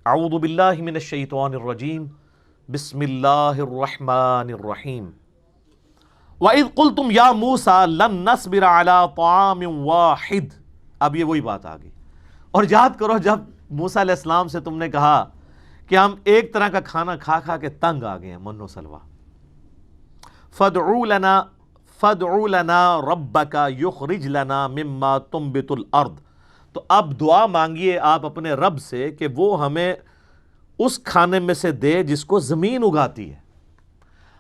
اعوذ باللہ من الشیطان الرجیم بسم اللہ الرحمن الرحیم وَإِذْ قُلْتُمْ يَا مُوسَىٰ لَن نَّصْبِرَ عَلَىٰ طَعَامٍ وَاحِدٍ. اب یہ وہی بات آ گئی. اور یاد کرو جب موسیٰ علیہ السلام سے تم نے کہا کہ ہم ایک طرح کا کھانا کھا کھا کے تنگ آ گئے ہیں، من و سلوہ. فَادْعُ لَنَا رَبَّكَ يُخْرِجْ لَنَا مِمَّا تُنبِتُ الْأَرْضِ. تو اب دعا مانگیے آپ اپنے رب سے کہ وہ ہمیں اس کھانے میں سے دے جس کو زمین اگاتی ہے.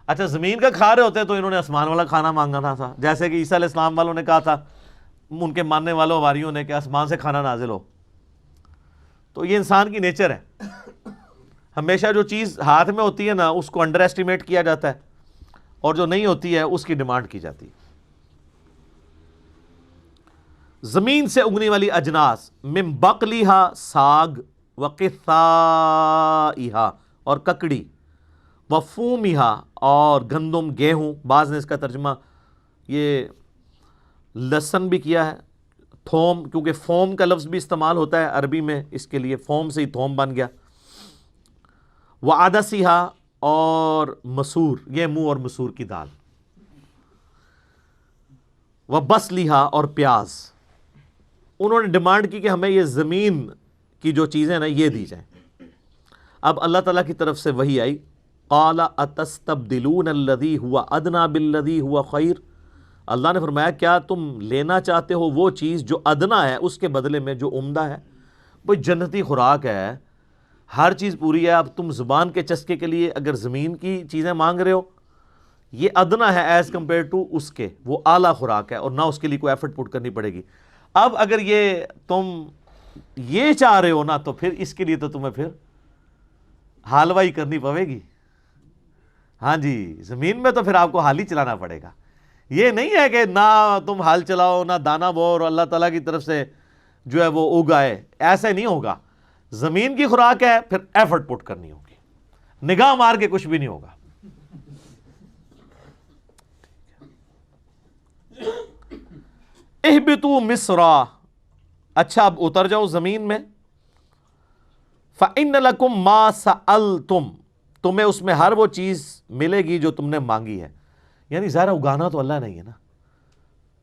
اچھا زمین کا کھا رہے ہوتے تو انہوں نے آسمان والا کھانا مانگنا تھا، جیسے کہ عیسیٰ علیہ السلام والوں نے کہا تھا ان کے ماننے والوں حواریوں نے کہ آسمان سے کھانا نازل ہو. تو یہ انسان کی نیچر ہے، ہمیشہ جو چیز ہاتھ میں ہوتی ہے نا اس کو انڈر ایسٹیمیٹ کیا جاتا ہے، اور جو نہیں ہوتی ہے اس کی ڈیمانڈ کی جاتی ہے. زمین سے اگنے والی اجناس، من بقلیہا ساگ، وقثائہا اور ککڑی، وفومہا اور گندم گیہوں. بعض نے اس کا ترجمہ یہ لہسن بھی کیا ہے، تھوم، کیونکہ فوم کا لفظ بھی استعمال ہوتا ہے عربی میں، اس کے لیے فوم سے ہی تھوم بن گیا. وعدسہا اور مسور، یہ منہ اور مسور کی دال. وبصلیہا اور پیاز. انہوں نے ڈیمانڈ کی کہ ہمیں یہ زمین کی جو چیزیں نا یہ دی جائیں. اب اللہ تعالیٰ کی طرف سے وحی آئی، قال اتستبدلون الذی هو ادنی بالذی هو خیر. اللہ نے فرمایا کیا تم لینا چاہتے ہو وہ چیز جو ادنا ہے اس کے بدلے میں جو عمدہ ہے. وہ جنتی خوراک ہے، ہر چیز پوری ہے. اب تم زبان کے چسکے کے لیے اگر زمین کی چیزیں مانگ رہے ہو، یہ ادنا ہے ایز کمپیئر ٹو اس کے، وہ اعلیٰ خوراک ہے اور نہ اس کے لیے کوئی ایفرٹ پٹ کرنی پڑے گی. اب اگر یہ تم یہ چاہ رہے ہو نا تو پھر اس کے لیے تو تمہیں پھر حالوائی کرنی پڑے گی. ہاں جی، زمین میں تو پھر آپ کو حال ہی چلانا پڑے گا. یہ نہیں ہے کہ نہ تم حال چلاؤ نہ دانا بو اور اللہ تعالیٰ کی طرف سے جو ہے وہ اگائے، ایسے نہیں ہوگا. زمین کی خوراک ہے، پھر ایفرٹ پٹ کرنی ہوگی، نگاہ مار کے کچھ بھی نہیں ہوگا. اہبطوا مصر، اچھا اب اتر جاؤ زمین میں. فإن لکم ما سألتم، تمہیں اس میں ہر وہ چیز ملے گی جو تم نے مانگی ہے. یعنی ظاہر اگانا تو اللہ نہیں ہے نا.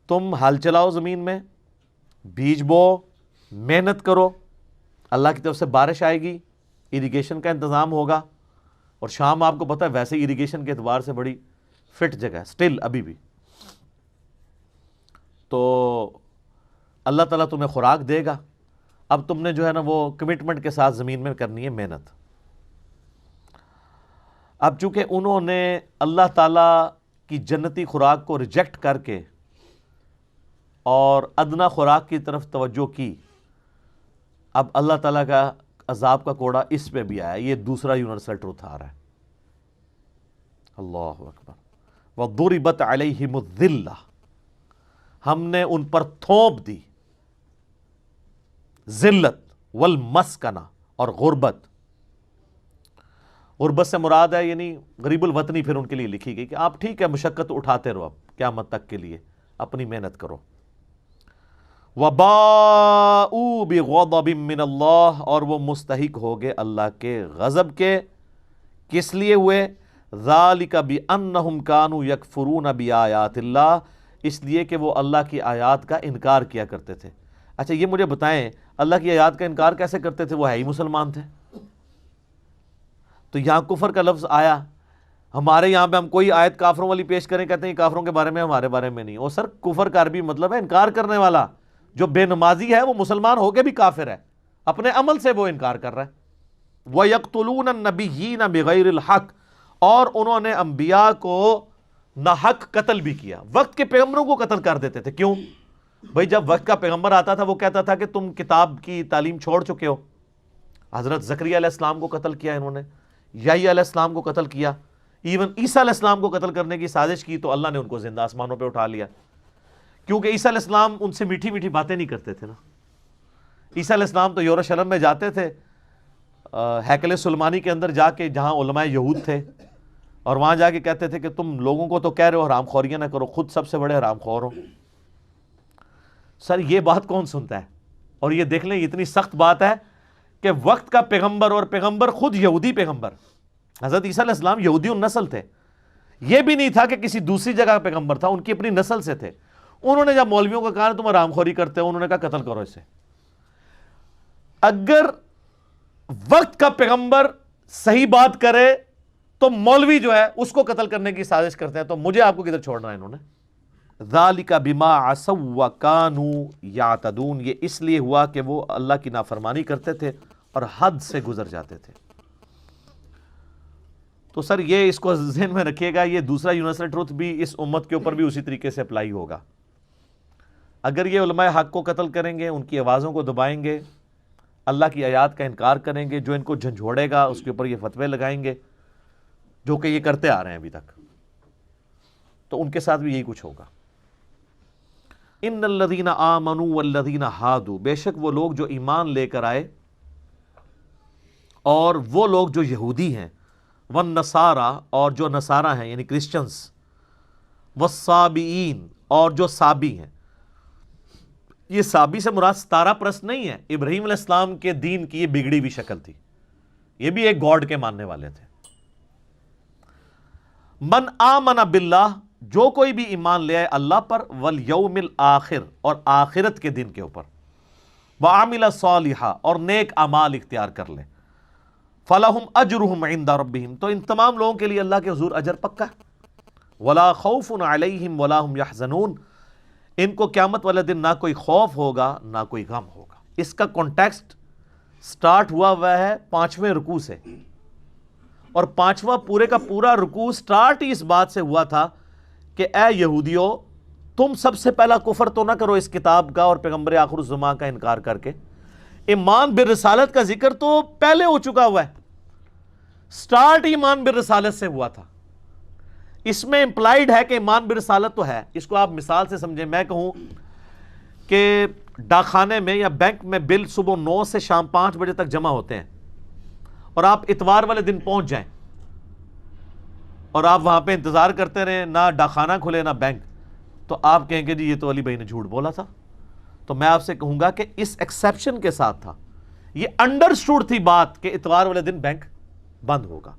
تم ہل چلاؤ زمین میں، بیج بو، محنت کرو، اللہ کی طرف سے بارش آئے گی، اریگیشن کا انتظام ہوگا. اور شام آپ کو پتہ ہے ویسے اریگیشن کے اعتبار سے بڑی فٹ جگہ ہے سٹل ابھی بھی. تو اللہ تعالیٰ تمہیں خوراک دے گا. اب تم نے جو ہے نا وہ کمٹمنٹ کے ساتھ زمین میں کرنی ہے محنت. اب چونکہ انہوں نے اللہ تعالیٰ کی جنتی خوراک کو ریجیکٹ کر کے اور ادنا خوراک کی طرف توجہ کی، اب اللہ تعالیٰ کا عذاب کا کوڑا اس پہ بھی آیا. یہ دوسرا یونیورسل ٹروتھ آ رہا ہے. اللہ اکبر. وَضُرِبَتْ عَلَيْهِمُ الذِّلَّةُ، ہم نے ان پر تھوپ دی ذلت، والمسکنہ اور غربت. غربت سے مراد ہے یعنی غریب الوطنی پھر ان کے لیے لکھی گئی کہ آپ ٹھیک ہے مشقت اٹھاتے رہو، اب قیامت تک کے لیے اپنی محنت کرو. وَبَاءُوا بِغَضَبٍ مِّنَ اللَّهِ، اور وہ مستحق ہو گئے اللہ کے غضب کے. کس لیے ہوئے؟ ذَلِكَ بِأَنَّهُمْ كَانُوا يَكْفُرُونَ بِآيَاتِ اللَّهِ، اس لیے کہ وہ اللہ کی آیات کا انکار کیا کرتے تھے. اچھا یہ مجھے بتائیں اللہ کی آیات کا انکار کیسے کرتے تھے؟ وہ ہے ہی مسلمان تھے. تو یہاں کفر کا لفظ آیا. ہمارے یہاں پہ ہم کوئی آیت کافروں والی پیش کریں کہتے ہیں کافروں کے بارے میں، ہمارے بارے میں نہیں. اور سر کفر کا عربی مطلب ہے انکار کرنے والا. جو بے نمازی ہے وہ مسلمان ہو کے بھی کافر ہے، اپنے عمل سے وہ انکار کر رہا ہے. وَيَقْتُلُونَ النَّبِيِّينَ بِغَيْرِ الْحَقِّ، اور انہوں نے انبیاء کو ناحق قتل بھی کیا. وقت کے پیغمبروں کو قتل کر دیتے تھے. کیوں بھائی؟ جب وقت کا پیغمبر آتا تھا وہ کہتا تھا کہ تم کتاب کی تعلیم چھوڑ چکے ہو. حضرت زکریا علیہ السلام کو قتل کیا انہوں نے، یحییٰ علیہ السلام کو قتل کیا، ایون عیسیٰ علیہ السلام کو قتل کرنے کی سازش کی تو اللہ نے ان کو زندہ آسمانوں پہ اٹھا لیا. کیونکہ عیسیٰ علیہ السلام ان سے میٹھی میٹھی باتیں نہیں کرتے تھے نا. عیسیٰ علیہ السلام تو یروشلم میں جاتے تھے، ہیکل سلیمانی کے اندر جا کے جہاں علماء یہود تھے، اور وہاں جا کے کہتے تھے کہ تم لوگوں کو تو کہہ رہے ہو حرام خوریاں نہ کرو، خود سب سے بڑے حرام خور ہو. سر یہ بات کون سنتا ہے؟ اور یہ دیکھ لیں اتنی سخت بات ہے کہ وقت کا پیغمبر، اور پیغمبر خود یہودی پیغمبر، حضرت عیسیٰ علیہ السلام یہودی النسل تھے، یہ بھی نہیں تھا کہ کسی دوسری جگہ پیغمبر تھا، ان کی اپنی نسل سے تھے۔ انہوں نے جب مولویوں کو کہا تم حرام خوری کرتے ہو، انہوں نے کہا قتل کرو اسے۔ اگر وقت کا پیغمبر صحیح بات کرے تو مولوی جو ہے اس کو قتل کرنے کی سازش کرتے ہیں، تو مجھے آپ کو کدھر چھوڑنا ہے انہوں نے؟ ذالک بما عصوا وکانوا یعتدون، یہ اس لیے ہوا کہ وہ اللہ کی نافرمانی کرتے تھے اور حد سے گزر جاتے تھے۔ تو سر یہ اس کو ذہن میں رکھیے گا، یہ دوسرا یونیورسل ٹروتھ بھی اس امت کے اوپر بھی اسی طریقے سے اپلائی ہوگا۔ اگر یہ علماء حق کو قتل کریں گے، ان کی آوازوں کو دبائیں گے، اللہ کی آیات کا انکار کریں گے، جو ان کو جھنجھوڑے گا اس کے اوپر یہ فتوے لگائیں گے، جو کہ یہ کرتے آ رہے ہیں ابھی تک، تو ان کے ساتھ بھی یہی کچھ ہوگا۔ ان الذین آمنوا والذین ہادوا، بے شک وہ لوگ جو ایمان لے کر آئے اور وہ لوگ جو یہودی ہیں، والنصارى، اور جو نصارہ ہیں یعنی کرسچنز، والصابئین، اور جو صابی ہیں۔ یہ صابی سے مراد ستارہ پرست نہیں ہے، ابراہیم علیہ السلام کے دین کی یہ بگڑی ہوئی شکل تھی، یہ بھی ایک گاڈ کے ماننے والے تھے۔ من آمن باللہ، جو کوئی بھی ایمان لے آئے اللہ پر، والیوم الآخر، اور آخرت کے دن کے اوپر، وعمل صالحا، اور نیک اعمال اختیار کر لے، فلہم اجرہم عند ربہم، تو ان تمام لوگوں کے لیے اللہ کے حضور اجر پکا ہے۔ ولا خوف علیہم ولا ہم یحزنون، ان کو قیامت والے دن نہ کوئی خوف ہوگا نہ کوئی غم ہوگا۔ اس کا کانٹیکسٹ سٹارٹ ہوا ہے 5ویں رکوع سے، اور 5واں پورے کا پورا رکوع سٹارٹ ہی اس بات سے ہوا تھا کہ اے یہودیو، تم سب سے پہلا کفر تو نہ کرو اس کتاب کا اور پیغمبر آخر الزمان کا انکار کر کے۔ ایمان بالرسالت کا ذکر تو پہلے ہو چکا ہوا ہے، سٹارٹ ایمان بالرسالت سے ہوا تھا۔ اس میں امپلائیڈ ہے کہ ایمان بالرسالت تو ہے۔ اس کو آپ مثال سے سمجھیں، میں کہوں کہ ڈاک خانے میں یا بینک میں بل صبح 9 سے شام 5 بجے تک جمع ہوتے ہیں، اور آپ اتوار والے دن پہنچ جائیں اور آپ وہاں پہ انتظار کرتے رہیں، نہ ڈاک خانہ کھلے نہ بینک، تو آپ کہیں گے جی یہ تو علی بھائی نے جھوٹ بولا تھا۔ تو میں آپ سے کہوں گا کہ اس ایکسیپشن کے ساتھ تھا، یہ انڈرسٹوڈ تھی بات کہ اتوار والے دن بینک بند ہوگا۔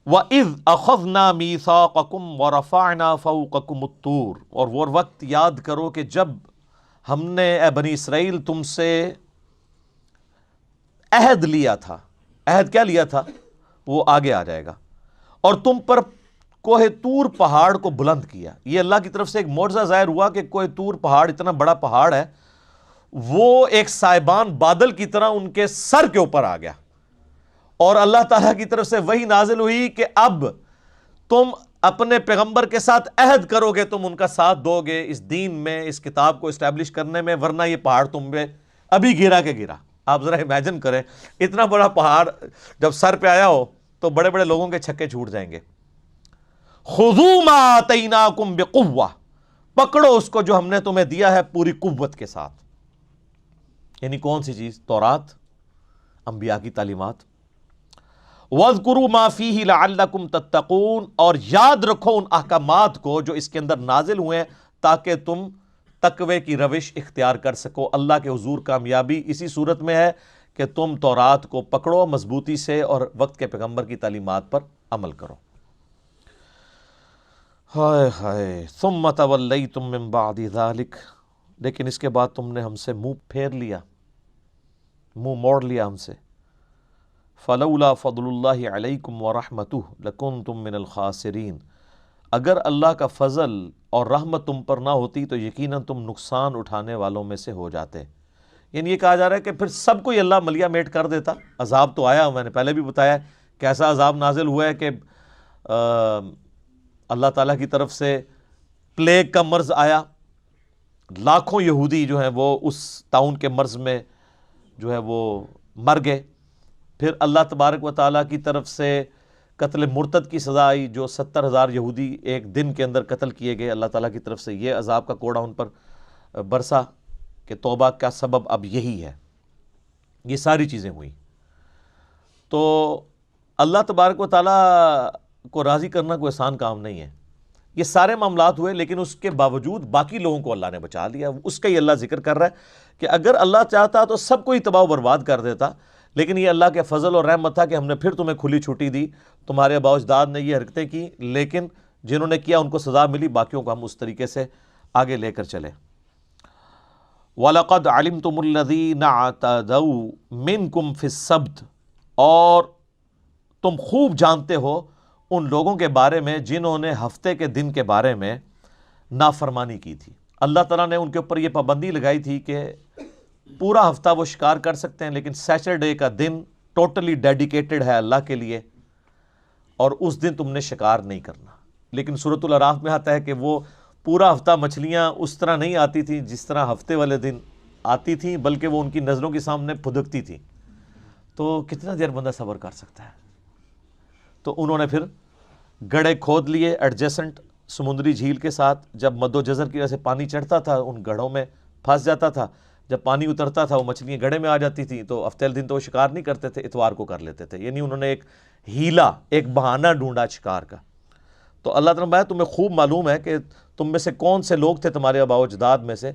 وَإِذْ أَخَذْنَا مِيثَاقَكُمْ وَرَفَعْنَا فَوْقَكُمُ الطُّورَ، اور وہ وقت یاد کرو کہ جب ہم نے اے بنی اسرائیل تم سے عہد لیا تھا۔ عہد کیا لیا تھا وہ آگے آ جائے گا، اور تم پر کوہ طور پہاڑ کو بلند کیا۔ یہ اللہ کی طرف سے ایک معجزہ ظاہر ہوا کہ کوہ طور پہاڑ اتنا بڑا پہاڑ ہے، وہ ایک سائبان بادل کی طرح ان کے سر کے اوپر آ گیا، اور اللہ تعالیٰ کی طرف سے وحی نازل ہوئی کہ اب تم اپنے پیغمبر کے ساتھ عہد کرو گے، تم ان کا ساتھ دو گے اس دین میں، اس کتاب کو اسٹیبلش کرنے میں، ورنہ یہ پہاڑ تم پہ ابھی گرا کے گرا۔ آپ ذرا امیجن کریں، اتنا بڑا پہاڑ جب سر پہ آیا ہو تو بڑے بڑے لوگوں کے چھکے چھوٹ جائیں گے۔ خُذُوا مَا آتَيْنَاكُمْ بِقُوَّةٍ، پکڑو اس کو جو ہم نے تمہیں دیا ہے پوری قوت کے ساتھ۔ یعنی کون سی چیز؟ تورات، انبیاء کی تعلیمات۔ وَاذْكُرُوا مَا فِيهِ لَعَلَّكُمْ تَتَّقُونَ، اور یاد رکھو ان احکامات کو جو اس کے اندر نازل ہوئے ہیں تاکہ تم تقوی کی روش اختیار کر سکو۔ اللہ کے حضور کامیابی اسی صورت میں ہے کہ تم تورات کو پکڑو مضبوطی سے اور وقت کے پیغمبر کی تعلیمات پر عمل کرو۔ ہائے ہائے، ثم تولیتم من بعد ذلک، لیکن اس کے بعد تم نے ہم سے منہ پھیر لیا، منہ موڑ لیا ہم سے۔ فلولا فضل اللہ علیکم ورحمتہ لکنتم من الخاسرین، اگر اللہ کا فضل اور رحمت تم پر نہ ہوتی تو یقیناً تم نقصان اٹھانے والوں میں سے ہو جاتے۔ یعنی یہ کہا جا رہا ہے کہ پھر سب کو اللہ ملیا میٹ کر دیتا۔ عذاب تو آیا، میں نے پہلے بھی بتایا کیسا عذاب نازل ہوا ہے کہ اللہ تعالیٰ کی طرف سے پلیگ کا مرض آیا، لاکھوں یہودی جو ہیں وہ اس طاعون کے مرض میں جو ہے وہ مر گئے۔ پھر اللہ تبارک و تعالیٰ کی طرف سے قتل مرتد کی سزا آئی، جو 70,000 یہودی ایک دن کے اندر قتل کیے گئے۔ اللہ تعالیٰ کی طرف سے یہ عذاب کا کوڑا ان پر برسا کہ توبہ کا سبب اب یہی ہے۔ یہ ساری چیزیں ہوئیں، تو اللہ تبارک و تعالیٰ کو راضی کرنا کوئی آسان کام نہیں ہے۔ یہ سارے معاملات ہوئے، لیکن اس کے باوجود باقی لوگوں کو اللہ نے بچا لیا۔ اس کا ہی اللہ ذکر کر رہا ہے کہ اگر اللہ چاہتا تو سب کو ہی تباہ و برباد کر دیتا، لیکن یہ اللہ کے فضل اور رحمت تھا کہ ہم نے پھر تمہیں کھلی چھٹی دی. تمہارے آباء و اجداد نے یہ حرکتیں کی لیکن جنہوں نے کیا ان کو سزا ملی, باقیوں کو ہم اس طریقے سے آگے لے کر چلے. وَلَقَدْ عَلِمْتُمُ الَّذِينَ اعْتَدَوْا مِنْكُمْ فِي السَّبْتِ, اور تم خوب جانتے ہو ان لوگوں کے بارے میں جنہوں نے ہفتے کے دن کے بارے میں نافرمانی کی تھی. اللہ تعالیٰ نے ان کے اوپر یہ پابندی لگائی تھی کہ پورا ہفتہ وہ شکار کر سکتے ہیں لیکن سیٹرڈے کا دن ٹوٹلی ڈیڈیکیٹڈ ہے اللہ کے لیے, اور اس دن تم نے شکار نہیں کرنا. لیکن سورۃ الاعراف میں آتا ہے کہ وہ پورا ہفتہ مچھلیاں اس طرح نہیں آتی تھیں جس طرح ہفتے والے دن آتی تھیں, بلکہ وہ ان کی نظروں کے سامنے پھدکتی تھیں. تو کتنا دیر بندہ صبر کر سکتا ہے؟ تو انہوں نے پھر گڑھے کھود لیے ایڈجسنٹ سمندری جھیل کے ساتھ. جب مد و جزر کی وجہ سے پانی چڑھتا تھا ان گڑھوں میں پھنس جاتا تھا, جب پانی اترتا تھا وہ مچھلیاں گڑھے میں آ جاتی تھیں. تو ہفتے والے دن تو وہ شکار نہیں کرتے تھے, اتوار کو کر لیتے تھے. یعنی انہوں نے ایک ہیلا, ایک بہانہ ڈھونڈا شکار کا. تو اللہ تعالیٰ تمہیں خوب معلوم ہے کہ تم میں سے کون سے لوگ تھے تمہارے آباء و اجداد میں سے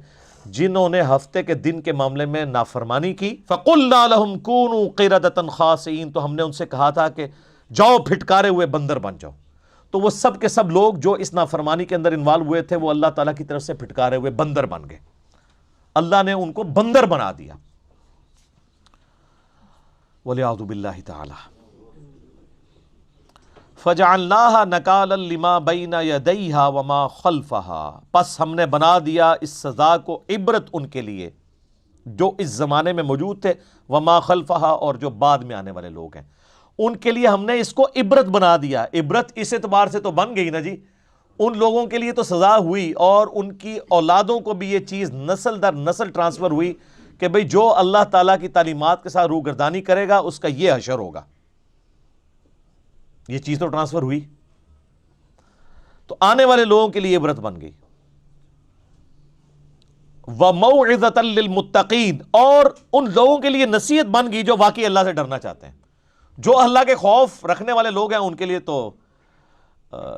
جنہوں نے ہفتے کے دن کے معاملے میں نافرمانی کی. فَقُلْنَا لَهُمْ كُونُوا قِرَدَةً خَاسِئِينَ, تو ہم نے ان سے کہا تھا کہ جاؤ پھٹکارے ہوئے بندر بن جاؤ. تو وہ سب کے سب لوگ جو اس نافرمانی کے اندر انوالو ہوئے تھے وہ اللہ تعالیٰ کی طرف سے پھٹکارے ہوئے بندر بن گئے. اللہ نے ان کو بندر بنا دیا. وَلِعَوْذُ بِاللَّهِ تَعَالَى فَجَعَلْنَاهَا نَكَالًا لِمَا بَيْنَ يَدَيْهَا وَمَا خَلْفَهَا, پس ہم نے بنا دیا اس سزا کو عبرت ان کے لیے جو اس زمانے میں موجود تھے, وَمَا خَلْفَهَا, اور جو بعد میں آنے والے لوگ ہیں ان کے لیے ہم نے اس کو عبرت بنا دیا. عبرت اس اعتبار سے تو بن گئی نا جی, ان لوگوں کے لیے تو سزا ہوئی اور ان کی اولادوں کو بھی یہ چیز نسل در نسل ٹرانسفر ہوئی کہ بھئی جو اللہ تعالیٰ کی تعلیمات کے ساتھ روگردانی کرے گا اس کا یہ حشر ہوگا. یہ چیز تو ٹرانسفر ہوئی, تو آنے والے لوگوں کے لیے عبرت بن گئی. وَمَوْعِظَةً لِّلْمُتَّقِينَ, اور ان لوگوں کے لیے نصیحت بن گئی جو واقعی اللہ سے ڈرنا چاہتے ہیں. جو اللہ کے خوف رکھنے والے لوگ ہیں ان کے لیے تو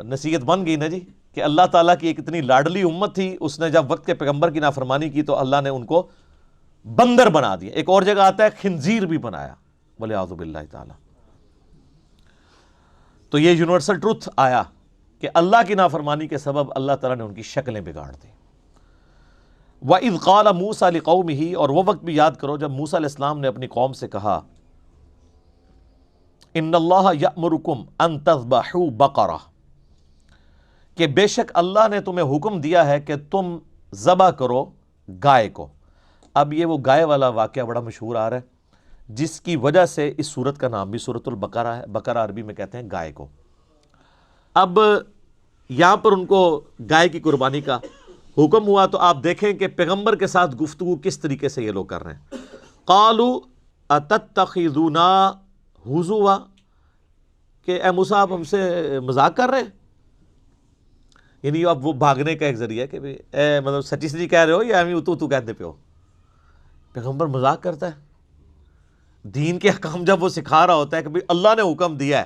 نصیحت بن گئی نا جی, کہ اللہ تعالیٰ کی ایک اتنی لاڈلی امت تھی, اس نے جب وقت کے پیغمبر کی نافرمانی کی تو اللہ نے ان کو بندر بنا دیا. ایک اور جگہ آتا ہے خنزیر بھی بنایا. وَلِعَوْذُ بِاللَّهِ تَعَالَى. تو یہ یونیورسل ٹروتھ آیا کہ اللہ کی نافرمانی کے سبب اللہ تعالیٰ نے ان کی شکلیں بگاڑ دی. وَإِذْ قَالَ مُوسَىٰ لِقَوْمِهِ, اور وہ وقت بھی یاد کرو جب موسیٰ علیہ السلام نے اپنی قوم سے کہا إِنَّ اللَّهَ يَأْمُرُكُمْ أَن تَذْبَحُوا بَقَرَةً, کہ بے شک اللہ نے تمہیں حکم دیا ہے کہ تم ذبح کرو گائے کو. اب یہ وہ گائے والا واقعہ بڑا مشہور آ رہا ہے جس کی وجہ سے اس سورت کا نام بھی سورۃ البقرہ ہے. بقرہ عربی میں کہتے ہیں گائے کو. اب یہاں پر ان کو گائے کی قربانی کا حکم ہوا تو آپ دیکھیں کہ پیغمبر کے ساتھ گفتگو کس طریقے سے یہ لوگ کر رہے ہیں. قالوا اتتخذونا ہزوا, کہ اے موسیٰ آپ ہم سے مذاق کر رہے ہیں. یعنی اب وہ بھاگنے کا ایک ذریعہ ہے کہ اے مطلب سچی سچی کہہ رہے ہو یا ہمیں تو کہتے پہ ہو. پیغمبر مذاق کرتا ہے. دین کے حکام جب وہ سکھا رہا ہوتا ہے کہ اللہ نے حکم دیا ہے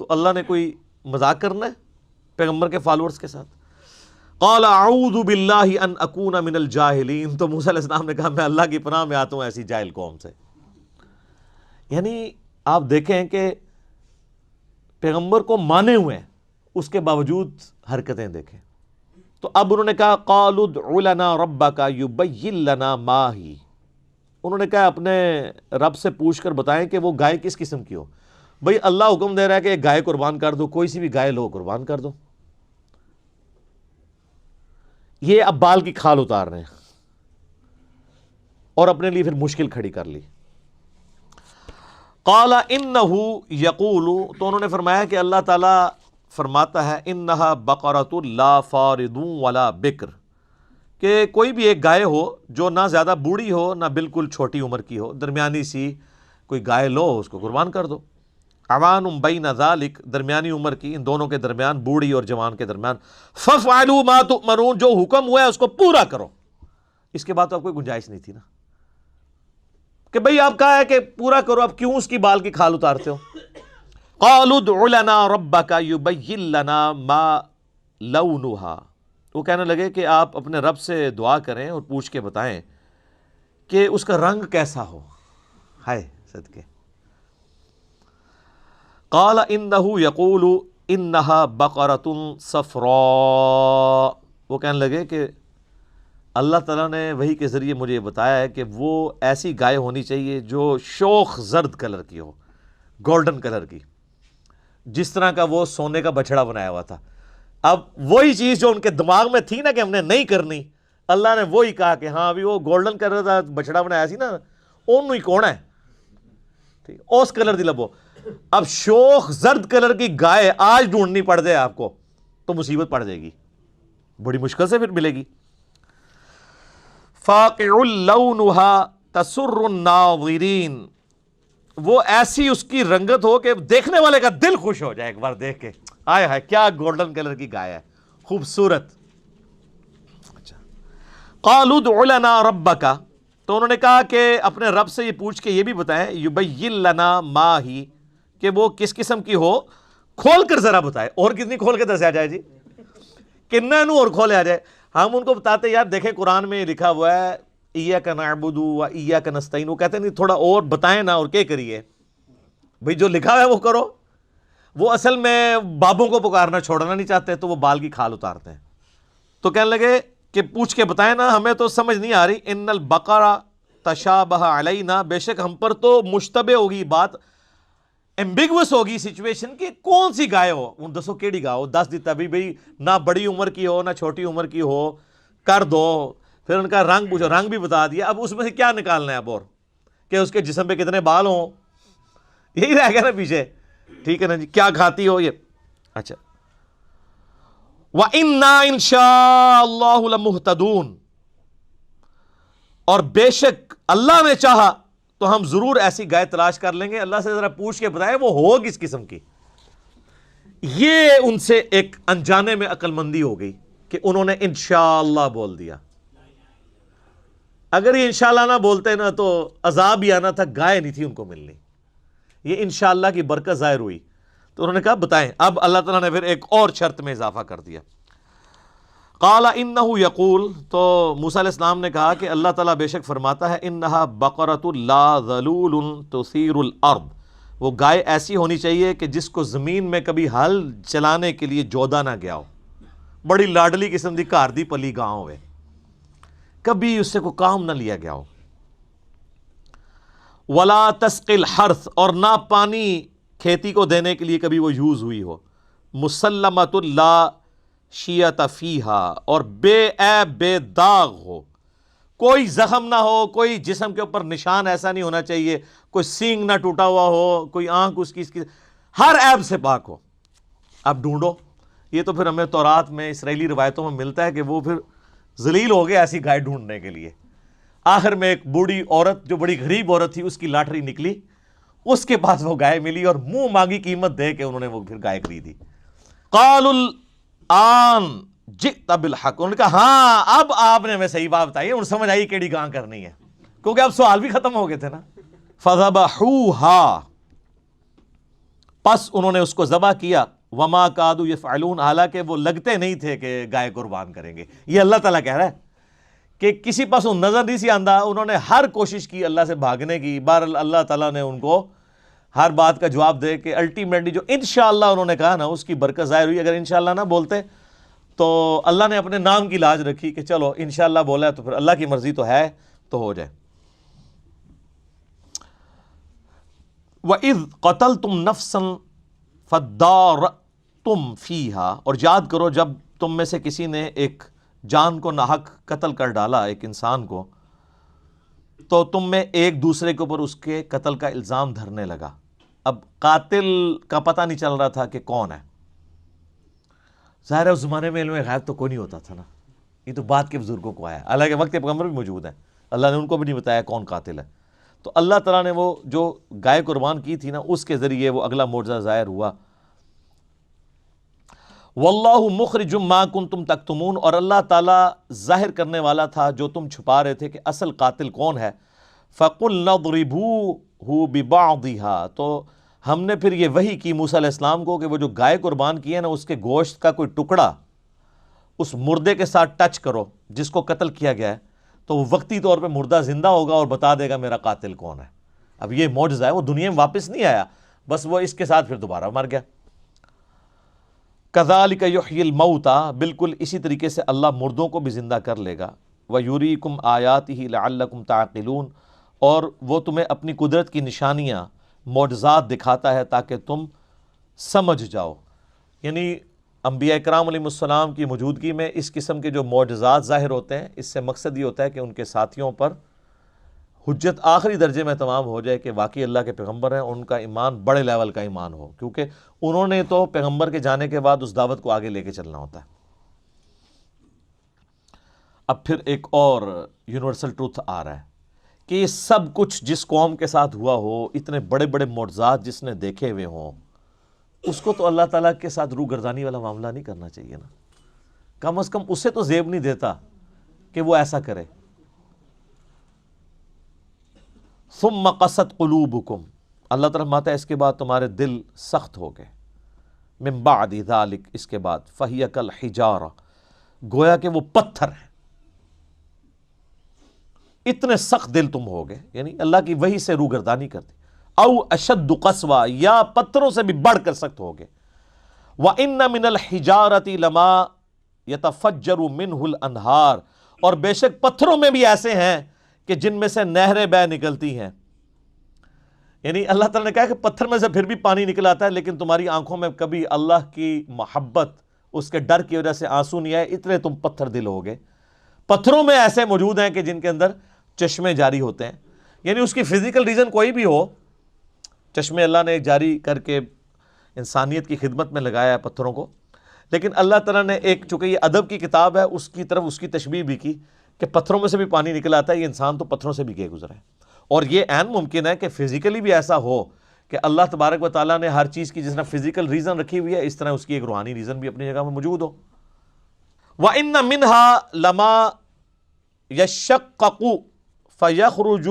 تو اللہ نے کوئی مذاق کرنا ہے پیغمبر کے فالورز کے ساتھ. قال اعوذ باللہ ان اکون من الجاہلین, تو موسیٰ علیہ السلام نے کہا میں اللہ کی پناہ میں آتا ہوں ایسی جاہل قوم سے. یعنی آپ دیکھیں کہ پیغمبر کو مانے ہوئے ہیں اس کے باوجود حرکتیں دیکھیں. تو اب انہوں نے کہا قالوا ادع لنا ربک یبین لنا ما ہی, انہوں نے کہا اپنے رب سے پوچھ کر بتائیں کہ وہ گائے کس قسم کی ہو. بھئی اللہ حکم دے رہا ہے کہ ایک گائے قربان کر دو, کوئی سی بھی گائے لو قربان کر دو. یہ اب بال کی کھال اتار رہے ہیں اور اپنے لیے پھر مشکل کھڑی کر لی. قال انہ یقول, تو انہوں نے فرمایا کہ اللہ تعالیٰ فرماتا ہے انہا بقرۃ لا فارض ولا بکر, کہ کوئی بھی ایک گائے ہو جو نہ زیادہ بوڑھی ہو نہ بالکل چھوٹی عمر کی ہو, درمیانی سی کوئی گائے لو اس کو قربان کر دو. عوان بین ذالک, درمیانی عمر کی, ان دونوں کے درمیان, بوڑھی اور جوان کے درمیان. ففعلوا ما تؤمرون, جو حکم ہوا ہے اس کو پورا کرو. اس کے بعد تو اب کوئی گنجائش نہیں تھی نا کہ بھئی آپ کہا ہے کہ پورا کرو, اب کیوں اس کی بال کی کھال اتارتے ہو. قالوا ادع لنا ربک یبین لنا ما لونھا, وہ کہنے لگے کہ آپ اپنے رب سے دعا کریں اور پوچھ کے بتائیں کہ اس کا رنگ کیسا ہو. ہائے صدقے. قال انہ یقول انہا بقرۃ صفراء، وہ کہنے لگے کہ اللہ تعالیٰ نے وحی کے ذریعے مجھے یہ بتایا ہے کہ وہ ایسی گائے ہونی چاہیے جو شوخ زرد کلر کی ہو، گولڈن کلر کی، جس طرح کا وہ سونے کا بچڑا بنایا ہوا تھا. اب وہی چیز جو ان کے دماغ میں تھی نا کہ ہم نے نہیں کرنی، اللہ نے وہی کہا کہ ہاں بھی وہ گولڈن کلر کا بچڑا بنایا سی نا، انہوں ہی کون ہے، ٹھیک، اس کلر دی لبو. اب شوخ زرد کلر کی گائے آج ڈھونڈنی پڑ جائے آپ کو تو مصیبت پڑ جائے گی، بڑی مشکل سے پھر ملے گی. فاقع لونها تسر الناظرین، وہ ایسی اس کی رنگت ہو کہ دیکھنے والے کا دل خوش ہو جائے ایک بار دیکھ کے، آئے ہائے کیا گولڈن کلر کی گائے ہے، خوبصورت. قالوا ادع لنا ربک، تو انہوں نے کہا کہ اپنے رب سے یہ پوچھ کے یہ بھی بتائیں، یبین لنا ما ہی، کہ وہ کس قسم کی ہو، کھول کر ذرا بتائے. اور کتنی کھول کے دسیا جائے جی، کتنا نو اور کھولے آ جائے. ہم ان کو بتاتے یار دیکھیں قرآن میں لکھا ہوا ہے ایاک نعبد و ایاک نستعین، وہ کہتے ہیں نہیں تھوڑا اور بتائیں نا، اور کیا کریے بھئی، جو لکھا ہوا ہے وہ کرو. وہ اصل میں بابوں کو پکارنا چھوڑنا نہیں چاہتے تو وہ بال کی کھال اتارتے ہیں. تو کہنے لگے کہ پوچھ کے بتائیں نا، ہمیں تو سمجھ نہیں آ رہی. ان البقرہ تشابہ علینا، بے شک ہم پر تو مشتبہ ہوگی بات، ایمبیگوس ہوگی سچویشن کہ کون سی گائے ہو. ان دسو کیڑی گائے ہو، دس دیتا بھی بھئی نہ بڑی عمر کی ہو نہ چھوٹی عمر کی ہو، کر دو. پھر ان کا رنگ پوچھو، رنگ بھی بتا دیا. اب اس میں سے کیا نکالنا ہے اب، اور کہ اس کے جسم پہ کتنے بال ہوں، یہی رہ گیا نا پیچھے. ٹھیک ہے نا جی، کیا کھاتی ہو یہ. اچھا، وَإِنَّا إِن شَاءَ اللَّهُ لَمُهْتَدُونَ، اور بے شک اللہ نے چاہا تو ہم ضرور ایسی گائے تلاش کر لیں گے. اللہ سے ذرا پوچھ کے بتائے وہ ہو کس قسم کی. یہ ان سے ایک انجانے میں عقل مندی ہو گئی کہ انہوں نے انشاءاللہ بول دیا. اگر یہ انشاءاللہ نہ بولتے نا تو عذاب ہی آنا تھا، گائے نہیں تھی ان کو ملنی. یہ انشاءاللہ کی برکت ظاہر ہوئی تو انہوں نے کہا بتائیں. اب اللہ تعالیٰ نے پھر ایک اور شرط میں اضافہ کر دیا. قال انہ یقول، تو موسیٰ علیہ السلام نے کہا کہ اللہ تعالیٰ بے شک فرماتا ہے انہا بقرۃ لا ذلول تثیر الارض، وہ گائے ایسی ہونی چاہیے کہ جس کو زمین میں کبھی ہل چلانے کے لیے جودا نہ گیا ہو، بڑی لاڈلی قسم دی گھر دی پلی گاؤں ہوئے، کبھی اس سے کوئی کام نہ لیا گیا ہو. ولا تسقی الحرث، اور نہ پانی کھیتی کو دینے کے لیے کبھی وہ یوز ہوئی ہو. مسلمۃ لا شیعۃ فیہا، اور بے عیب بے داغ ہو، کوئی زخم نہ ہو، کوئی جسم کے اوپر نشان ایسا نہیں ہونا چاہیے، کوئی سینگ نہ ٹوٹا ہوا ہو، کوئی آنکھ اس کی ہر عیب سے پاک ہو. اب ڈھونڈو، یہ تو پھر ہمیں تورات میں اسرائیلی روایتوں میں ملتا ہے کہ وہ پھر ذلیل ہو گئے ایسی گائے ڈھونڈنے کے لیے. آخر میں ایک بوڑھی عورت جو بڑی غریب عورت تھی، اس کی لاٹری نکلی، اس کے پاس وہ گائے ملی اور منہ مانگی قیمت دے کے انہوں نے وہ پھر گائے خریدی. قالوا الآن جئت بالحق، انہوں نے کہا ہاں اب آپ نے ہمیں صحیح بات بتائی ہے، انہوں سمجھ آئی کیڑی گاں کرنی ہے، کیونکہ اب سوال بھی ختم ہو گئے تھے نا. فذبحوها، پس انہوں نے اس کو ذبح کیا. وما کادوا یفعلون، حالانکہ وہ لگتے نہیں تھے کہ گائے قربان کریں گے. یہ اللہ تعالیٰ کہہ رہا ہے کہ کسی پاس نظر نہیں سی آندہ، انہوں نے ہر کوشش کی اللہ سے بھاگنے کی. بہرحال اللہ تعالیٰ نے ان کو ہر بات کا جواب دے کے الٹیمیٹلی جو انشاءاللہ انہوں نے کہا نا، اس کی برکت ظاہر ہوئی. اگر انشاءاللہ نہ بولتے تو اللہ نے اپنے نام کی لاج رکھی کہ چلو انشاءاللہ بولا ہے تو پھر اللہ کی مرضی تو ہے تو ہو جائے. وَإِذْ قَتَلْتُمْ نَفْسًا فَادَّارَأْتُمْ فِيهَا، اور یاد کرو جب تم میں سے کسی نے ایک جان کو ناحق قتل کر ڈالا، ایک انسان کو، تو تم میں ایک دوسرے کے اوپر اس کے قتل کا الزام دھرنے لگا. اب قاتل کا پتہ نہیں چل رہا تھا کہ کون ہے. ظاہر ہے اس زمانے میں علم غیب تو کوئی نہیں ہوتا تھا نا، یہ تو بعد کے بزرگوں کو آیا. حالانکہ وقت پیغمبر بھی موجود ہیں، اللہ نے ان کو بھی نہیں بتایا کون قاتل ہے. تو اللہ تعالیٰ نے وہ جو گائے قربان کی تھی نا، اس کے ذریعے وہ اگلا معجزہ ظاہر ہوا. واللہ مخرج ما کنتم تکتمون، اور اللہ تعالیٰ ظاہر کرنے والا تھا جو تم چھپا رہے تھے کہ اصل قاتل کون ہے. فَقُلْنَا اضْرِبُوهُ بِبَعْضِهَا، تو ہم نے پھر یہ وحی کی موسیٰ علیہ السلام کو کہ وہ جو گائے قربان کی ہے نا، اس کے گوشت کا کوئی ٹکڑا اس مردے کے ساتھ ٹچ کرو جس کو قتل کیا گیا ہے، تو وہ وقتی طور پہ مردہ زندہ ہوگا اور بتا دے گا میرا قاتل کون ہے. اب یہ معجزہ ہے، وہ دنیا میں واپس نہیں آیا، بس وہ اس کے ساتھ پھر دوبارہ مر گیا۔ کذالک یحیی الموتى، بالکل اسی طریقے سے اللہ مردوں کو بھی زندہ کر لے گا۔ ویریکم آیاتہ لعلکم تعقلون، اور وہ تمہیں اپنی قدرت کی نشانیاں، معجزات دکھاتا ہے تاکہ تم سمجھ جاؤ۔ یعنی انبیاء کرام علیہ السلام کی موجودگی میں اس قسم کے جو معجزات ظاہر ہوتے ہیں، اس سے مقصد یہ ہوتا ہے کہ ان کے ساتھیوں پر حجت آخری درجے میں تمام ہو جائے کہ واقعی اللہ کے پیغمبر ہیں، ان کا ایمان بڑے لیول کا ایمان ہو، کیونکہ انہوں نے تو پیغمبر کے جانے کے بعد اس دعوت کو آگے لے کے چلنا ہوتا ہے۔ اب پھر ایک اور یونیورسل ٹروتھ آ رہا ہے کہ یہ سب کچھ جس قوم کے ساتھ ہوا ہو، اتنے بڑے بڑے معجزات جس نے دیکھے ہوئے ہوں، اس کو تو اللہ تعالیٰ کے ساتھ روح گردانی والا معاملہ نہیں کرنا چاہیے نا، کم از کم اسے تو زیب نہیں دیتا کہ وہ ایسا کرے۔ ثم قست قلوبکم، اللہ تعالیٰ فرماتا ہے اس کے بعد تمہارے دل سخت ہو گئے، من بعد ذالک، اس کے بعد، فہی کالحجارہ، گویا کہ وہ پتھر ہیں، اتنے سخت دل تم ہو گئے، یعنی اللہ کی وحی سے روح گردانی کر دی، او اشد قسوہ، یا پتھروں سے بھی بڑھ کر سخت ہو گئے۔ وَإِنَّ مِنَ الْحِجَارَةِ لَمَا يَتَفَجَّرُ مِنْهُ الْأَنْهَارُ، اور بے شک پتھروں میں بھی ایسے ہیں کہ جن میں سے نہریں بہہ نکلتی ہیں۔ یعنی اللہ تعالیٰ نے کہا کہ پتھر میں سے پھر بھی پانی نکل آتا ہے، لیکن تمہاری آنکھوں میں کبھی اللہ کی محبت، اس کے ڈر کی وجہ سے آنسو نہیں آئے، اتنے تم پتھر دل ہو گئے۔ پتھروں میں ایسے موجود ہیں کہ جن کے اندر چشمے جاری ہوتے ہیں، یعنی اس کی فزیکل ریزن کوئی بھی ہو، چشمے اللہ نے جاری کر کے انسانیت کی خدمت میں لگایا ہے پتھروں کو، لیکن اللہ تعالیٰ نے ایک، چونکہ یہ ادب کی کتاب ہے، اس کی طرف اس کی تشبیہ بھی کی کہ پتھروں میں سے بھی پانی نکل آتا ہے، یہ انسان تو پتھروں سے بھی گئے گزرا ہے۔ اور یہ عین ممکن ہے کہ فزیکلی بھی ایسا ہو کہ اللہ تبارک و تعالیٰ نے ہر چیز کی جس طرح فزیکل ریزن رکھی ہوئی ہے، اس طرح اس کی ایک روحانی ریزن بھی اپنی جگہ میں موجود ہو۔ وَإِنَّ مِنْهَا لَمَا يَشَّقَّقُ فَيَخْرُجُ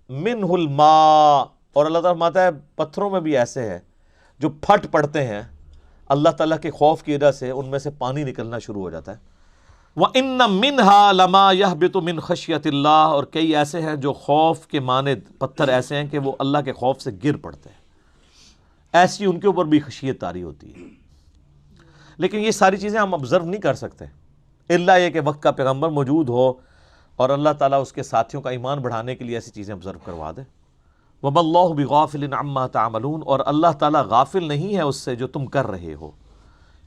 مِنْهُ الْمَاءُ، اور اللہ تعالیٰ فرماتا ہے پتھروں میں بھی ایسے ہیں جو پھٹ پڑتے ہیں اللہ تعالیٰ کے خوف کی وجہ سے، ان میں سے پانی نکلنا شروع ہو جاتا ہے۔ وَإِنَّ مِنْهَا لَمَا يَهْبِطُ مِنْ خَشْيَةِ اللَّهِ، اور کئی ایسے ہیں جو خوف کے مانند پتھر ایسے ہیں کہ وہ اللہ کے خوف سے گر پڑتے ہیں، ایسی ان کے اوپر بھی خشیت طاری ہوتی ہے۔ لیکن یہ ساری چیزیں ہم آبزرو نہیں کر سکتے الا یہ کہ وقت کا پیغمبر موجود ہو اور اللہ تعالیٰ اس کے ساتھیوں کا ایمان بڑھانے کے لیے ایسی چیزیں آبزرو کروا دے۔ وَمَا اللَّهُ بِغَافِلٍ عَمَّا تَعْمَلُونَ، اور اللہ تعالیٰ غافل نہیں ہے اس سے جو تم کر رہے ہو،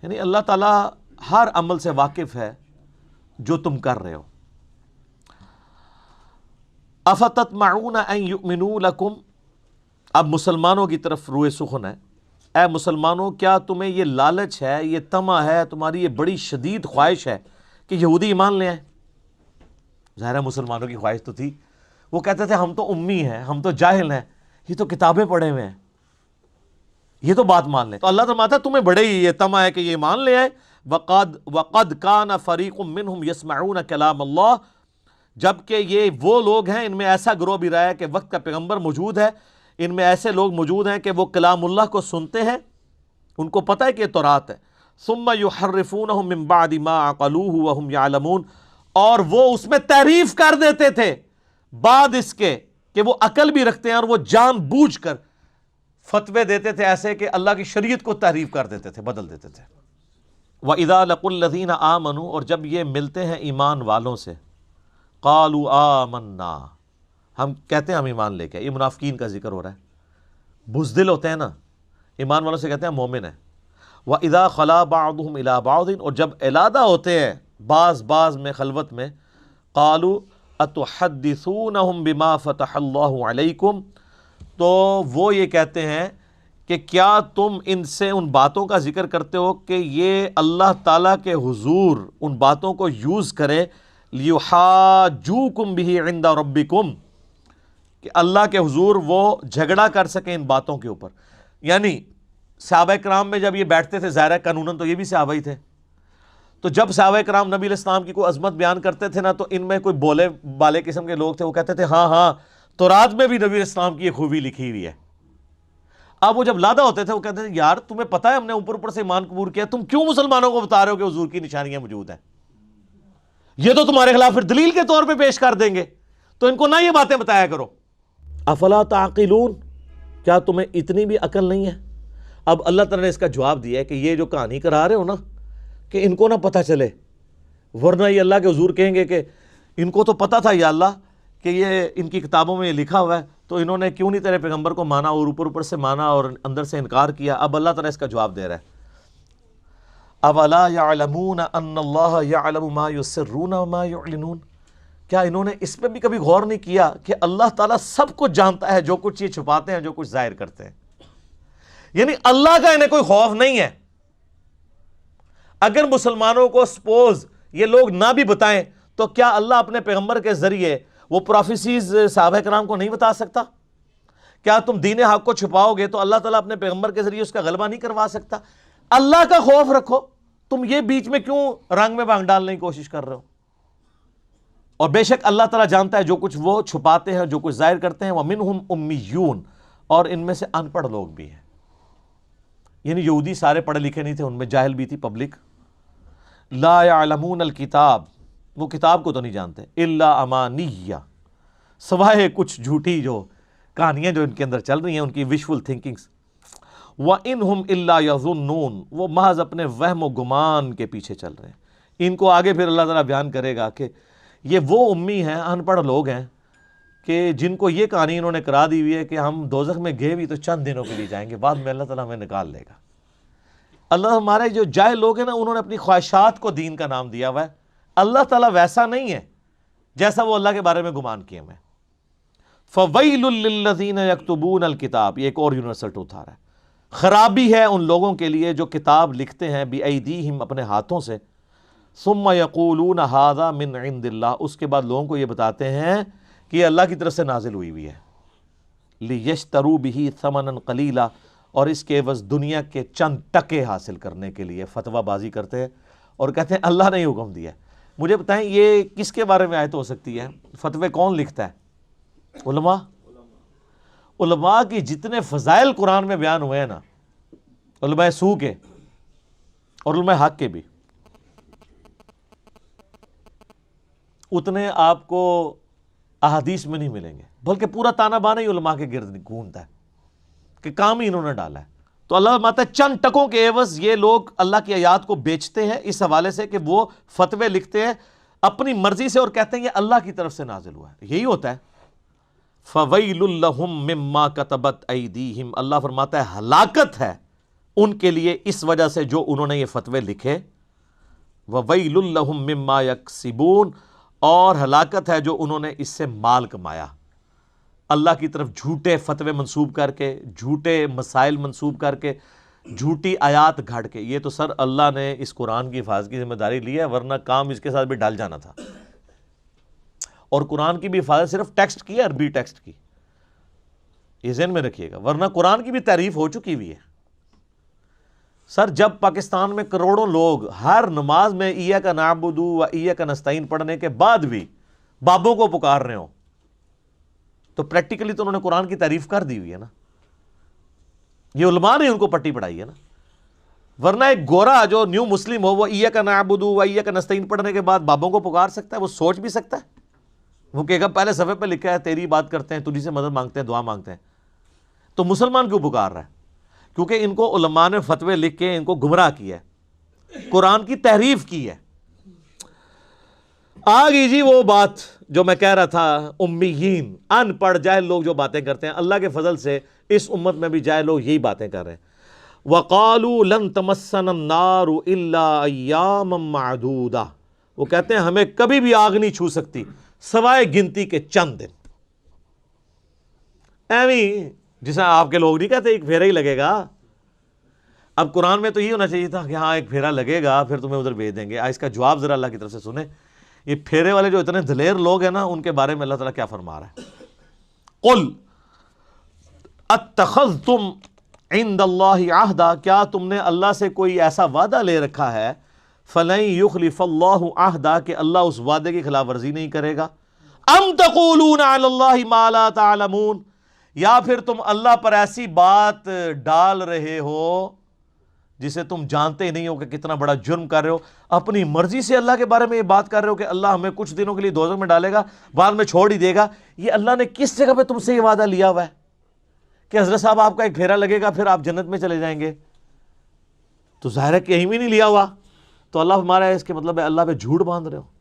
یعنی اللہ تعالیٰ ہر عمل سے واقف ہے جو تم کر رہے ہو۔ أَفَتَطْمَعُونَ أَن يُؤْمِنُوا لَكُمْ، اب مسلمانوں کی طرف روئے سخن ہے، اے مسلمانوں کیا تمہیں یہ لالچ ہے، یہ طمع ہے، تمہاری یہ بڑی شدید خواہش ہے کہ یہودی ایمان لے آئیں؟ ظاہر ہے مسلمانوں کی خواہش تو تھی، وہ کہتے تھے ہم تو امی ہیں، ہم تو جاہل ہیں، یہ تو کتابیں پڑھے ہوئے ہیں، یہ تو بات مان لیں۔ تو اللہ فرماتا ہے تمہیں بڑے ہی یہ طمع ہے کہ یہ ایمان لے آئے۔ وَقَدْ كَانَ فَرِيقٌ مِّنْهُمْ يَسْمَعُونَ كَلَامَ اللَّهِ، جبکہ یہ وہ لوگ ہیں، ان میں ایسا گروہ بھی رہا ہے کہ وقت کا پیغمبر موجود ہے، ان میں ایسے لوگ موجود ہیں کہ وہ کلام اللہ کو سنتے ہیں، ان کو پتہ ہے کہ یہ تورات ہے، ثُمَّ يُحَرِّفُونَهُ مِن بَعْدِ مَا عَقَلُوهُ وَهُمْ يَعْلَمُونَ، اور وہ اس میں تحریف کر دیتے تھے بعد اس کے کہ وہ عقل بھی رکھتے ہیں، اور وہ جان بوجھ کر فتوے دیتے تھے ایسے کہ اللہ کی شریعت کو تحریف کر دیتے تھے، بدل دیتے تھے۔ وَإِذَا لَقُوا الَّذِينَ آمَنُوا، اور جب یہ ملتے ہیں ایمان والوں سے، قَالُوا آمَنَّا، ہم کہتے ہیں ہم ایمان لے کے، یہ منافقین کا ذکر ہو رہا ہے، بزدل ہوتے ہیں نا، ایمان والوں سے کہتے ہیں مومن ہیں۔ وَإِذَا خَلَا بَعْضُهُمْ إِلَىٰ بَعْضٍ، اور جب علیحدہ ہوتے ہیں بعض میں خلوت میں، قَالُوا أَتُحَدِّثُونَهُمْ بِمَا فَتَحَ اللَّهُ عَلَيْكُمْ، تو وہ یہ کہتے ہیں کہ کیا تم ان سے ان باتوں کا ذکر کرتے ہو کہ یہ اللہ تعالیٰ کے حضور ان باتوں کو یوز کرے، لِيُحَاجُّوكُمْ بِهِ عِنْدَ رَبِّكُمْ، کہ اللہ کے حضور وہ جھگڑا کر سکیں ان باتوں کے اوپر۔ یعنی صحابہ کرام میں جب یہ بیٹھتے تھے، ظاہر ہے قانوناً تو یہ بھی صحابہ ہی تھے، تو جب صحابہ کرام نبی علیہ السلام کی کوئی عظمت بیان کرتے تھے نا، تو ان میں کوئی بولے بالے قسم کے لوگ تھے، وہ کہتے تھے ہاں ہاں تورات میں بھی نبی علیہ السلام کی یہ خوبی لکھی ہوئی ہے۔ اب وہ جب لادہ ہوتے تھے، وہ کہتے تھے یار تمہیں پتہ ہے ہم نے اوپر سے ایمان قبول کیا، تم کیوں مسلمانوں کو بتا رہے ہو کہ حضور کی نشانیاں موجود ہیں؟ یہ تو تمہارے خلاف پھر دلیل کے طور پہ پیش کر دیں گے، تو ان کو نہ یہ باتیں بتایا کرو۔ افلا تعقلون، کیا تمہیں اتنی بھی عقل نہیں ہے؟ اب اللہ تعالیٰ نے اس کا جواب دیا ہے کہ یہ جو کہانی کرا رہے ہو نا، کہ ان کو نہ پتہ چلے، ورنہ یہ اللہ کے حضور کہیں گے کہ ان کو تو پتہ تھا یا اللہ کہ یہ ان کی کتابوں میں یہ لکھا ہوا ہے، تو انہوں نے کیوں نہیں تیرے پیغمبر کو مانا اور اوپر سے مانا اور اندر سے انکار کیا۔ اب اللہ تعالیٰ اس کا جواب دے رہا ہے، اولا یعلمون ان اللہ یعلم ما یسرون وما یعلنون، کیا انہوں نے اس پہ بھی کبھی غور نہیں کیا کہ اللہ تعالیٰ سب کچھ جانتا ہے، جو کچھ یہ چھپاتے ہیں، جو کچھ ظاہر کرتے ہیں۔ یعنی اللہ کا انہیں کوئی خوف نہیں ہے۔ اگر مسلمانوں کو سپوز یہ لوگ نہ بھی بتائیں تو کیا اللہ اپنے پیغمبر کے ذریعے وہ پروفیسیز صحابہ کرام کو نہیں بتا سکتا؟ کیا تم دین حق کو چھپاؤ گے تو اللہ تعالیٰ اپنے پیغمبر کے ذریعے اس کا غلبہ نہیں کروا سکتا؟ اللہ کا خوف رکھو، تم یہ بیچ میں کیوں رنگ میں بھانگ ڈالنے کی کوشش کر رہے ہو؟ اور بے شک اللہ تعالیٰ جانتا ہے جو کچھ وہ چھپاتے ہیں، جو کچھ ظاہر کرتے ہیں۔ وَمِنْهُمْ أُمِّيُّونَ، اور ان میں سے ان پڑھ لوگ بھی ہیں، یعنی یہودی سارے پڑھے لکھے نہیں تھے، ان میں جاہل بھی تھی پبلک۔ لا يعلمون الکتاب، وہ کتاب کو تو نہیں جانتے، الا امانیہ، سوائے کچھ جھوٹی جو کہانیاں جو ان کے اندر چل رہی ہیں، ان کی وشفل تھنکنگز۔ وَإِنْهُمْ إِلَّا يَظُنُّونَ، وہ محض اپنے وہم و گمان کے پیچھے چل رہے ہیں۔ ان کو آگے پھر اللہ تعالیٰ بیان کرے گا کہ یہ وہ امی ہیں، ان پڑھ لوگ ہیں کہ جن کو یہ کہانی انہوں نے کرا دی ہوئی ہے کہ ہم دوزخ میں گئے بھی تو چند دنوں کے لیے جائیں گے، بعد میں اللہ تعالیٰ ہمیں نکال لے گا۔ اللہ ہمارے جو جاہل لوگ ہیں نا، انہوں نے اپنی خواہشات کو دین کا نام دیا ہوا ہے۔ اللہ تعالیٰ ویسا نہیں ہے جیسا وہ اللہ کے بارے میں گمان کیے ہوئے ہیں۔ فَوَيْلٌ لِّلَّذِينَ يَكْتُبُونَ الْكِتَابَ، یہ ایک اور یونیورسل ٹروتھ آ رہا ہے، خرابی ہے ان لوگوں کے لیے جو کتاب لکھتے ہیں بِأَيْدِيهِمْ، اپنے ہاتھوں سے، ثُمَّ يَقُولُونَ هَذَا مِنْ عِنْدِ اللَّهِ، اس کے بعد لوگوں کو یہ بتاتے ہیں کہ یہ اللہ کی طرف سے نازل ہوئی ہوئی ہے، لِيَشْتَرُوا بِهِ ثَمَنًا قَلِيلًا، اور اس کے عوض دنیا کے چند ٹکے حاصل کرنے کے لیے فتویٰ بازی کرتے ہیں اور کہتے ہیں اللہ نے حکم دیا ہے۔ مجھے بتائیں یہ کس کے بارے میں آیت ہو سکتی ہے؟ فتوے کون لکھتا ہے؟ علماء۔ علماء کی جتنے فضائل قرآن میں بیان ہوئے ہیں نا، علماء سو کے اور علماء حق کے بھی، اتنے آپ کو احادیث میں نہیں ملیں گے، بلکہ پورا تانا بانا ہی علماء کے گرد گھومتا ہے کہ کام ہی انہوں نے ڈالا ہے۔ تو اللہ فرماتا ہے چند ٹکوں کے عوض یہ لوگ اللہ کی آیات کو بیچتے ہیں اس حوالے سے کہ وہ فتوے لکھتے ہیں اپنی مرضی سے اور کہتے ہیں یہ اللہ کی طرف سے نازل ہوا ہے۔ یہی ہوتا ہے۔ فَوَيْلٌ لَّهُم مِّمَّا كَتَبَتْ أَيْدِيهِمْ، اللہ فرماتا ہے ہلاکت ہے ان کے لیے اس وجہ سے جو انہوں نے یہ فتوے لکھے۔ وَوَيْلٌ لَّهُم مِّمَّا يَكْسِبُونَ، اور ہلاکت ہے جو انہوں نے اس سے مال کمایا، اللہ کی طرف جھوٹے فتوے منسوب کر کے، جھوٹے مسائل منسوب کر کے، جھوٹی آیات گھڑ کے۔ یہ تو سر اللہ نے اس قرآن کی حفاظت کی ذمہ داری لی ہے، ورنہ کام اس کے ساتھ بھی ڈال جانا تھا۔ اور قرآن کی بھی حفاظت صرف ٹیکسٹ کی ہے، عربی ٹیکسٹ کی، یہ ذہن میں رکھیے گا، ورنہ قرآن کی بھی تعریف ہو چکی ہوئی ہے۔ سر جب پاکستان میں کروڑوں لوگ ہر نماز میں ایاک نعبد و ایاک نستعین پڑھنے کے بعد بھی بابوں کو پکار رہے ہوں، تو پریکٹیکلی تو انہوں نے قرآن کی تعریف کر دی ہوئی ہے نا، یہ علماء نے ان کو پٹی پڑھائی ہے نا۔ ورنہ ایک گورا جو نیو مسلم ہو وہ ایاک نعبد و ایاک نستعین پڑھنے کے بعد بابوں کو پکار سکتا ہے؟ وہ سوچ بھی سکتا ہے؟ وہ کہے گا پہلے صفحے پہ لکھا ہے تیری بات کرتے ہیں، تجھی سے مدد مانگتے ہیں، دعا مانگتے ہیں، تو مسلمان کیوں پکار رہا ہے؟ کیونکہ ان کو علماء نے فتوے لکھ کے ان کو گمراہ کیا ہے، قرآن کی تحریف کی ہے۔ آگئی جی وہ بات جو میں کہہ رہا تھا، امیین، ان پڑھ جاہل لوگ جو باتیں کرتے ہیں، اللہ کے فضل سے اس امت میں بھی جاہل لوگ یہی باتیں کر رہے ہیں۔ وَقَالُوا لَن تَمَسَّنَا النَّارُ إِلَّا أَيَّامًا مَّعْدُودَةً، وہ کہتے ہیں ہمیں کبھی بھی آگ نہیں چھو سکتی سوائے گنتی کے چند دن۔ ایویں جیسا آپ کے لوگ نہیں کہتے ایک پھیرا ہی لگے گا۔ اب قرآن میں تو یہ ہونا چاہیے تھا کہ ہاں ایک پھیرا لگے گا پھر تمہیں ادھر بھیج دیں گے۔ اس کا جواب ذرا اللہ کی طرف سے سنیں۔ یہ پھیرے والے جو اتنے دلیر لوگ ہیں نا، ان کے بارے میں اللہ تعالیٰ کیا فرما رہا ہے؟ قُلْ اتَّخَذْتُمْ عِنْدَ اللَّهِ عَهْدًا، کیا تم نے اللہ سے کوئی ایسا وعدہ لے رکھا ہے؟ فَلَن يُخْلِفَ اللَّهُ عَهْدًا، کہ اللہ اس وعدے کی خلاف ورزی نہیں کرے گا۔ أَمْ تَقُولُونَ عَلَى اللَّهِ مَا لَا تَعْلَمُونَ، یا پھر تم اللہ پر ایسی بات ڈال رہے ہو جسے تم جانتے ہی نہیں ہو کہ کتنا بڑا جرم کر رہے ہو، اپنی مرضی سے اللہ کے بارے میں یہ بات کر رہے ہو کہ اللہ ہمیں کچھ دنوں کے لیے دوزخ میں ڈالے گا، بعد میں چھوڑ ہی دے گا۔ یہ اللہ نے کس جگہ پہ تم سے یہ وعدہ لیا ہوا ہے کہ حضرت صاحب آپ کا ایک پھیرا لگے گا پھر آپ جنت میں چلے جائیں گے؟ تو ظاہر ہے کہیں بھی نہیں لیا ہوا، تو اللہ ہمارا اس کے مطلب ہے اللہ پہ جھوٹ باندھ رہے ہو۔